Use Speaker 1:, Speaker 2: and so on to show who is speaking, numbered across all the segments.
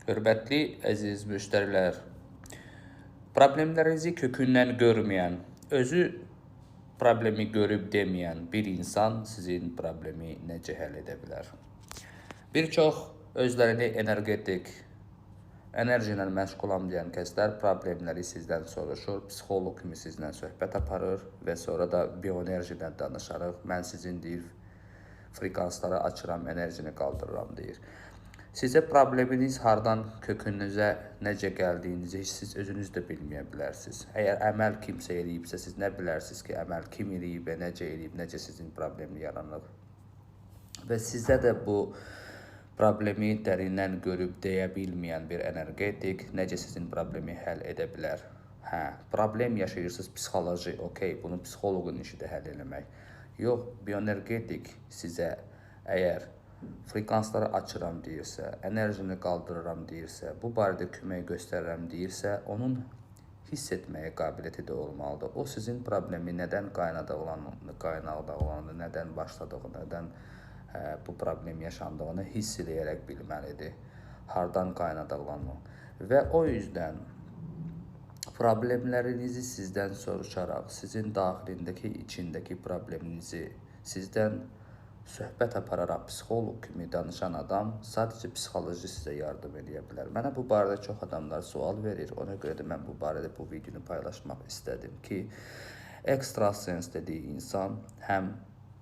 Speaker 1: Hörmətli əziz müştərilər, problemlərinizi kökündən görməyən, özü problemi görüb deməyən bir insan sizin problemi necə həll edə bilər? Bir çox özlərini enerji ilə məşğulam deyən kəslər problemləri sizdən soruşur, psixoloq kimi sizlə söhbət aparır və sonra da bioenerjidən danışarıq. Mən sizin deyir, frekansları açıram, enerjini qaldırıram deyir. Sizə probleminiz hardan kökünüzə necə gəldiyinizi siz özünüz də bilməyə bilərsiniz. Əgər əməl kimsə eləyibsə, siz nə bilərsiniz ki, əməl kim eləyib və necə eləyib, necə sizin problemi yaranıb. Və sizə də bu problemi dərindən görüb deyə bilməyən bir energetik necə sizin problemi həll edə bilər? Problem yaşayırsınız, psixoloji, okey, bunu psixoloqun işidir həll eləmək. Yox, bioenergetik sizə əgər frekansları açıram deyirsə, enerjini qaldırıram deyirsə, bu barədə kömək göstərirəm deyirsə, onun hiss etməyə qabiliyyəti də olmalıdır. O sizin problemi nədən qaynaqda olanı, nədən başladığını, nədən bu problem yaşandığını hiss eləyərək bilməlidir. Hardan qaynaqlanır. Və o yüzdən problemlərinizi sizdən soruşaraq, sizin daxilindəki, içindəki probleminizi sizdən söhbət apararaq psixoloq kimi danışan adam sadəcə psixoloji sizə yardım edə bilər. Mənə bu barədə çox adamlar sual verir. Ona görə də mən bu barədə bu videonu paylaşmaq istədim ki, ekstrasens dediyi insan həm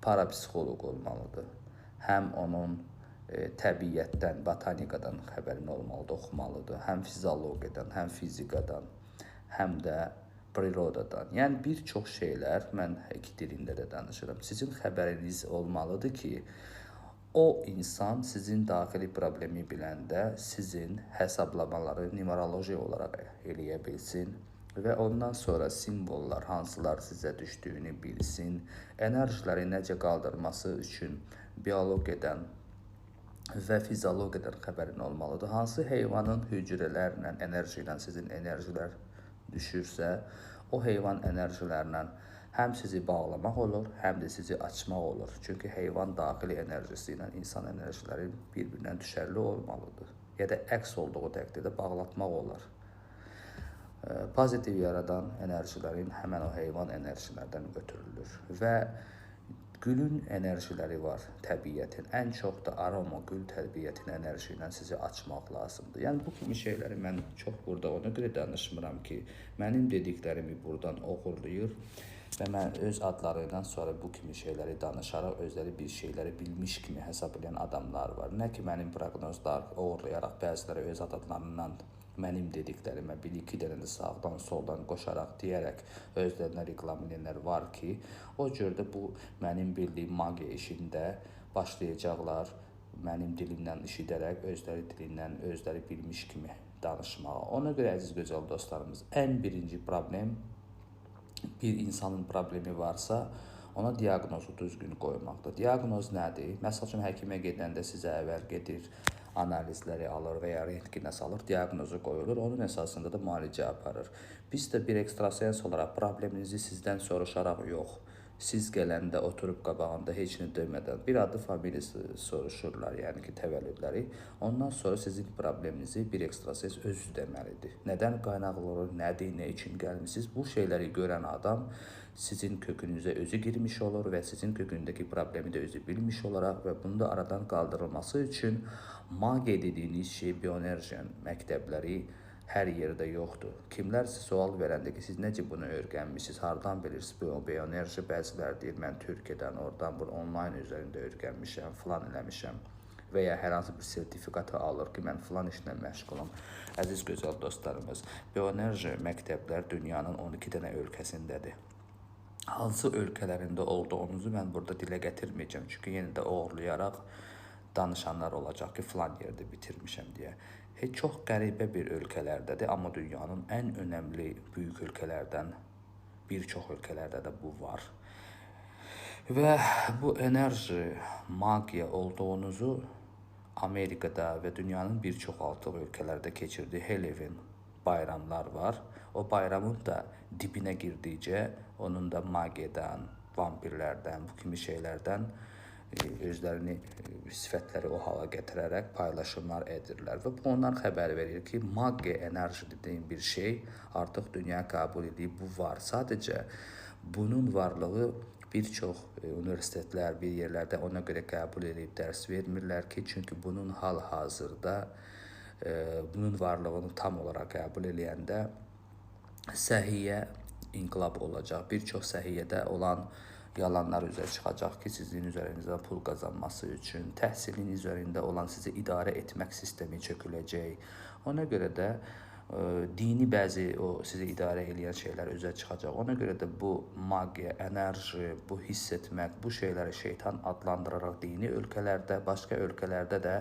Speaker 1: parapsixoloq olmalıdır, həm onun təbiətdən, botanikadan xəbərin olmalıdır, oxumalıdır, həm fiziologiyadan, həm fizikadan, həm də prirodadan. Yəni bir çox şeylər, mən iki dilində də danışıram. Sizin xəbəriniz olmalıdır ki, o insan sizin daxili problemi biləndə sizin hesablamaları numeroloji olaraq eləyə bilsin və ondan sonra simvollar hansılar sizə düşdüyünü bilsin, enerjiləri necə qaldırması üçün biologiyadan və fiziologiyadan xəbərin olmalıdır. Hansı heyvanın hücrələrlə, enerji ilə sizin enerjilər düşürsə, o heyvan enerjilərlə həm sizi bağlamaq olur, həm də sizi açmaq olur. Çünki heyvan daxili enerjisi ilə insan enerjiləri bir-birindən düşərli olmalıdır. Ya da əks olduğu təqdirdə bağlatmaq olar. Pozitiv yaradan enerjilərin həmən o heyvan enerjilərdən götürülür və gülün enerjiləri var, təbiətin. Ən çox da aroma, gül təbiətin enerji ilə sizi açmaq lazımdır. Yəni bu kimi şeyləri mən çox burada ona görə danışmıram ki, mənim dediklərimi buradan oğurlayır və mən öz adları ilə sonra bu kimi şeyləri danışaraq özləri bir şeyləri bilmiş kimi hesab edən adamlar var. Nə ki, mənim proqnozlar oğurlayaraq bəziləri öz adlarından mənim dediklərimə bir-iki dənə də sağdan, soldan qoşaraq deyərək özlərinə reklam edənlər var ki, o cürdə bu mənim bildiyim magiya işində başlayacaqlar mənim dilimdən işidərək özləri dilindən özləri bilmiş kimi danışmağa. Ona görə əziz gözəl dostlarımız, ən birinci problem bir insanın problemi varsa, ona diaqnozu düzgün qoymaqdır. Diaqnoz nədir? Məsəl üçün, həkimə gedəndə sizə əvvəl gedir, analizləri alır və ya rentgenə salır, diaqnozu qoyulur, onun əsasında da müalicə aparır. Biz də bir ekstrasens olaraq probleminizi sizdən soruşaraq yox, siz gələndə oturub qabağında heç nə demədən bir adı familiyası soruşurlar, yəni ki, təvəllüdləri. Ondan sonra sizin probleminizi bir ekstrasens özü deməlidir. Nədən qaynaqlanır, nədir, nə üçün gəlmişsiniz? Bu şeyləri görən adam sizin kökünüzə özü girmiş olur və sizin kökündəki problemi də özü bilmiş olaraq və bunu da aradan qaldırılması üçün magiya dediyiniz şey, bioenerji məktəbləri hər yerdə yoxdur. Kimlər sizə sual verəndə ki, siz necə bunu öyrənmişsiniz, hardan bilirsiniz bioenerji, bəzilər deyir, mən Türkiyədən, oradan, online üzərində öyrənmişəm, filan eləmişəm və ya hər hansı bir sertifikatı alır ki, mən filan işlə məşğulam. Əziz gözəl dostlarımız, bioenerji məktəblər dünyanın 12 dənə ölkəsindədir. Hansı ölkələrində olduğunuzu mən burada dilə gətirməyəcəm. Çünki yenə də oğurlayaraq danışanlar olacaq ki, filan yerdə bitirmişəm deyə. Çox qəribə bir ölkələrdədir, amma dünyanın ən önəmli böyük ölkələrdən bir çox ölkələrdə də bu var. Və bu enerji, magiya olduğunuzu Amerikada və dünyanın bir çox artıq ölkələrdə keçirdiyi Halloween bayramlar var. O bayramın da dibinə girdikcə onun da magiyadan, vampirlərdən, bu kimi şeylərdən özlərini, sifətləri o hala gətirərək paylaşımlar edirlər və bu ondan xəbər verir ki, magya enerji dediyim bir şey artıq dünya qəbul edib, bu var. Sadəcə bunun varlığı bir çox universitetlər, bir yerlərdə ona görə qəbul edib dərs vermirlər ki, çünki bunun hal-hazırda bunun varlığını tam olaraq qəbul edəndə səhiyyə inqilab olacaq. Bir çox səhiyyədə olan yalanlar üzə çıxacaq ki, sizin üzərinizdə pul qazanması üçün, təhsilin üzərində olan sizi idarə etmək sistemi çöküləcək. Ona görə də dini bəzi o sizi idarə edən şeylər üzə çıxacaq. Ona görə də bu magiya, enerji, bu hiss etmək, bu şeyləri şeytan adlandıraraq dini ölkələrdə, başqa ölkələrdə də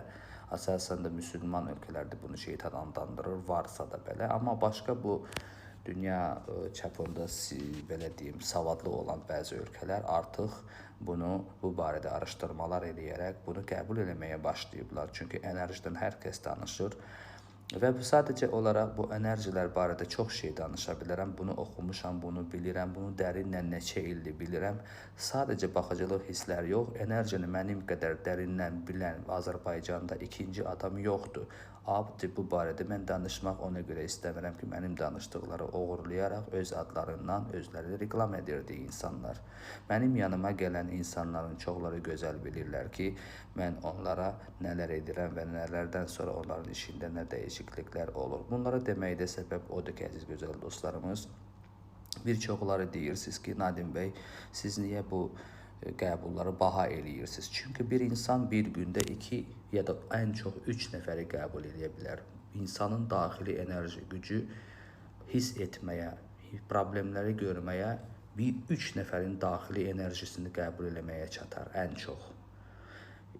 Speaker 1: əsasən də müsəlman ölkələrdə bunu şeytan adlandırır, varsa da belə. Amma başqa bu dünya çapında belə deyim, savadlı olan bəzi ölkələr artıq bunu bu barədə araşdırmalar eləyərək bunu qəbul eləməyə başlayıblar. Çünki enerjidən hər kəs danışır və bu sadəcə olaraq bu enerjilər barədə çox şey danışa bilərəm. Bunu oxumuşam, bunu bilirəm, bunu dərinlə neçə ildir bilirəm. Sadəcə baxıcılıq hisslər yox, enerjini mənim qədər dərindən bilən Azərbaycanda ikinci adam yoxdur. Abdi bu barədə mən danışmaq ona görə istəmirəm ki, mənim danışdıqları oğurlayaraq öz adlarından özləri reklam edirdi insanlar. Mənim yanıma gələn insanların çoxları gözəl bilirlər ki, mən onlara nələr edirəm və nələrdən sonra onların işində nə dəyişikliklər olur. Bunlara deməkdə səbəb odur ki, əziz gözəl dostlarımız, bir çoxları deyirsiniz ki, Nadim bəy, siz niyə bu qəbulları baha eləyirsiniz? Çünki bir insan bir gündə 2 ya da ən çox 3 nəfəri qəbul edə bilər. İnsanın daxili enerji gücü hiss etməyə, problemləri görməyə bir 3 nəfərin daxili enerjisini qəbul eləməyə çatar ən çox.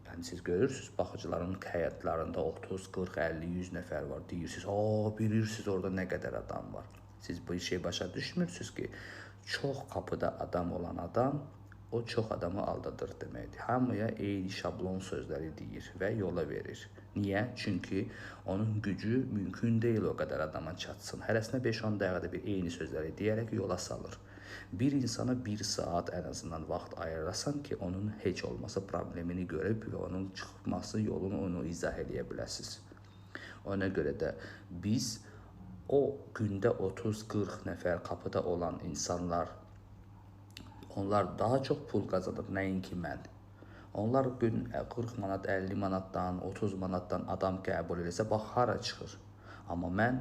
Speaker 1: Yəni siz görürsünüz, baxıcıların həyatlarında 30, 40, 50, 100 nəfər var. Deyirsiniz, bilirsiniz orada nə qədər adam var. Siz bu şey başa düşmürsünüz ki, çox qapıda adam olan adam o çox adamı aldadır deməkdir. Hamıya eyni şablon sözləri deyir və yola verir. Niyə? Çünki onun gücü mümkün deyil o qədər adama çatsın. Hərəsinə 5-10 dəqiqədə bir eyni sözləri deyərək yola salır. Bir insana 1 saat ən azından vaxt ayırasan ki, onun heç olmasa problemini görüb və onun çıxması yolunu onu izah edə biləsiniz. Ona görə də biz o gündə 30-40 nəfər qapıda olan insanlar, onlar daha çox pul qazanır, nəinki mən. Onlar gün 40 manat, 50 manatdan, 30 manatdan adam qəbul eləsə, bax, hara çıxır. Amma mən,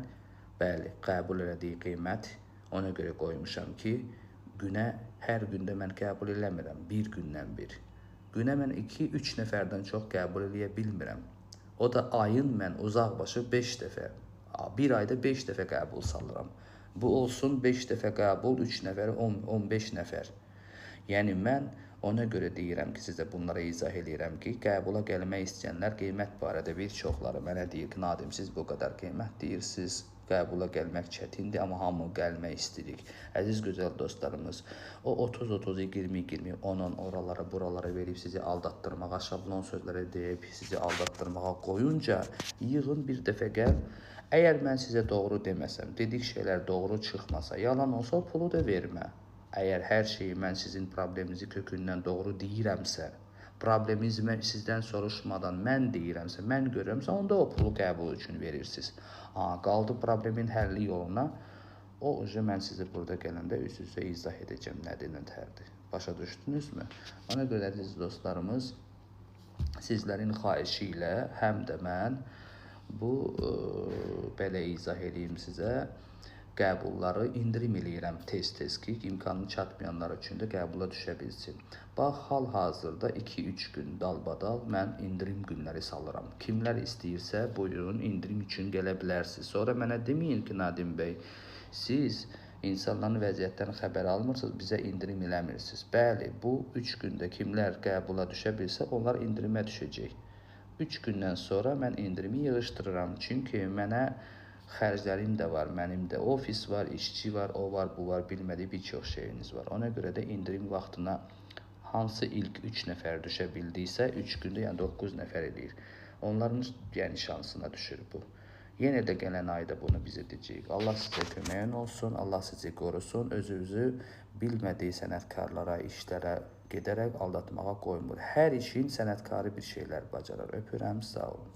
Speaker 1: bəli, qəbul elədiyi qiymət ona görə qoymuşam ki, günə, hər gündə mən qəbul eləmirəm, bir gündən bir. Günə mən 2-3 nəfərdən çox qəbul eləyə bilmirəm. O da ayın mən uzaqbaşı 5 dəfə, bir ayda 5 dəfə qəbul salıram. Bu olsun 5 dəfə qəbul, 3 nəfər, 15 nəfər. Yəni mən ona görə deyirəm ki, sizə bunlara izah edirəm ki, qəbula gəlmək istəyənlər qiymət barədə bir çoxları mənə deyir ki, Nadim, siz bu qədər qiymət deyirsiniz, qəbula gəlmək çətindir, amma hamı gəlmək istəyirik. Əziz gözəl dostlarımız, o 30-30, 20-20, 10-10 oralara, buralara verib sizi aldatdırmağa, şablon sözləri deyib sizi aldatdırmağa qoyunca, yığın bir dəfə gəl. Əgər mən sizə doğru deməsəm, dedik şeylər doğru çıxmasa, yalan olsa pulu da vermə. Əgər hər şeyi mən sizin probleminizi kökündən doğru deyirəmsə, probleminizi mən sizdən soruşmadan mən deyirəmsə, mən görürəmsə, onda o pulu qəbul üçün verirsiniz. Qaldı problemin həlli yoluna, o mən sizi burada gələndə üst-üstə izah edəcəm nədir, nətərdir. Başa düşdünüzmü? Ona görə əziz dostlarımız, sizlərin xahişi ilə həm də mən bu belə izah edeyim sizə, qəbulları indirim eləyirəm tez-tez ki, imkanı çatmayanlar üçün də qəbula düşə bilsin. Bax, hal-hazırda 2-3 gün dalbadal mən indirim günləri salıram. Kimlər istəyirsə, buyurun, indirim üçün gələ bilərsiniz. Sonra mənə deməyin ki, Nadim bəy, siz insanların vəziyyətdən xəbər almırsınız, bizə indirim eləmirsiniz. Bəli, bu 3 gündə kimlər qəbula düşə bilsə, onlar indirimə düşəcək. 3 gündən sonra mən indirimi yığışdırıram. Çünki mənə xərclərim də var, mənim də ofis var, işçi var, o var, bu var, bilmədiyi bir çox şeyiniz var. Ona görə də indirim vaxtına hansı ilk 3 nəfər düşə bildiysə, 3 gündə, yəni 9 nəfər eləyir. Onların şansına düşür bu. Yenə də gələn ayda bunu biz edəcəyik. Allah sizə köməyin olsun, Allah sizi qorusun, özünüzü bilmədiyi sənətkarlara, işlərə gedərək aldatmağa qoymur. Hər işin sənətkarı bir şeylər bacarar. Öpürəm, sağ olun.